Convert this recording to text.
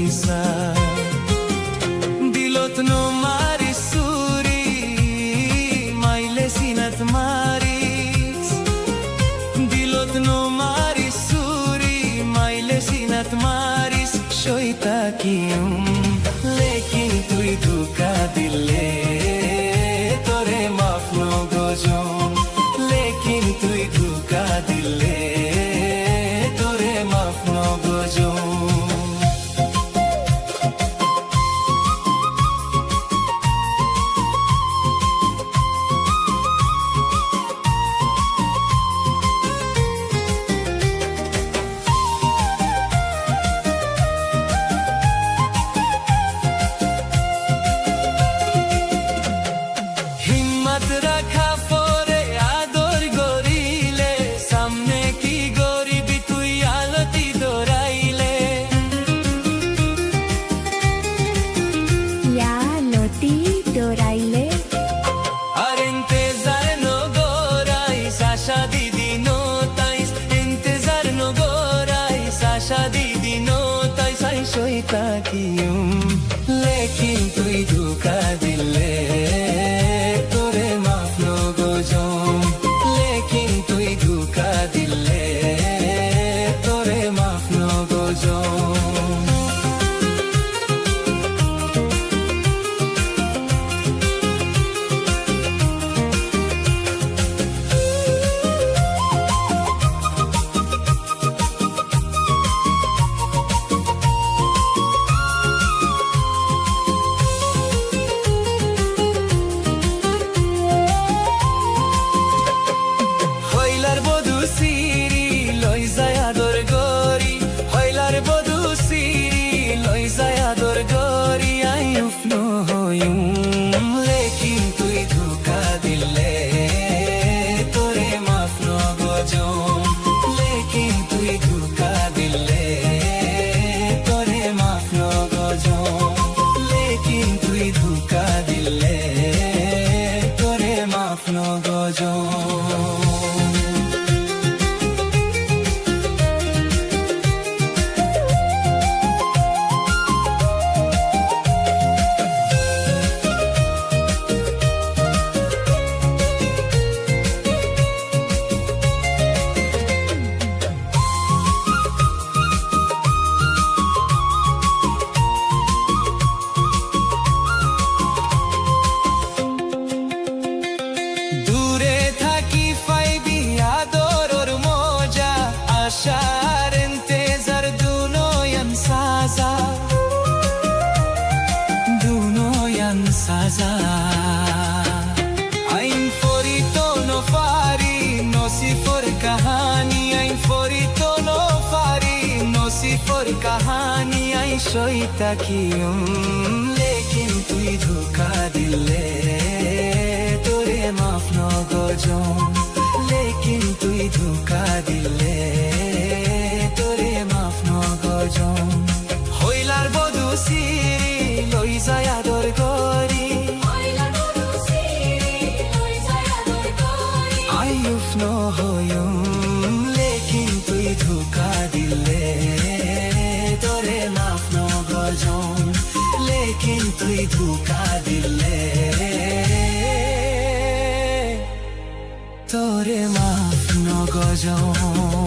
পয়সা দিলত নো মারি সুরি মাইলে সিনাত মারিস দিলত নো মারি সুরি মাইলে সিনাত মারিস সইতা কিউম লেকিন তুই ধোকা দিলে তোরে মাফ নো গজম লেকিন তুই ধোকা দিলে তোরে মাফ নো গজম রাখা পরে আদর গরিলে সামনে কি গরিবি তুই আলতি দৌড়াইলে আলতি দৌড়াইলে আর ইন্তেজার নগরাই সাশা দিদি নো তাইস ইন্তেজার নগরাই সাশা দিদি নো তাইস আই সইতা কিউম লেকিন তুই ধোকা দিলে লেকিন তুই ধোকা দিলে তোরে মাফ নো গজম হইলার বধু সিরি লই যায় আদর গরি হইলার বধু সিরি লই যায় আদর গরি আই উফনো হইম লেকিন তুই ধোকা দিলে তোরে মাফ নো গজম লেকিন তুই ধোকা দিলে তোরে মাফ নো গজম লেকিন তুই ধোকা দিলে তোরে মাফ নো গজম দূরে থাকি পাইবি আদরর মজা আশার ইন্তেজার দুনয়ন সাজা দুনয়ন সাজা আইন ফরিতো নো ফারি নসিফর কাহানি আইন ফরিতো নো ফারি নসিফর কাহানি আই সইতা কিউম লেকিন তুই ধোকা দিলে তোরে মাফ নো গজম লেকিন তুই ধোকা দিলে তোরে মাফ নো গজম হইলার বধু সিরি লই যায় আদর গরি আই উফনো হইম লেকিন তুই ধোকা দিলে তোরে মাফ নো গজম লেকিন তুই ধোকা দিলে তোরে মাফ নো গজম।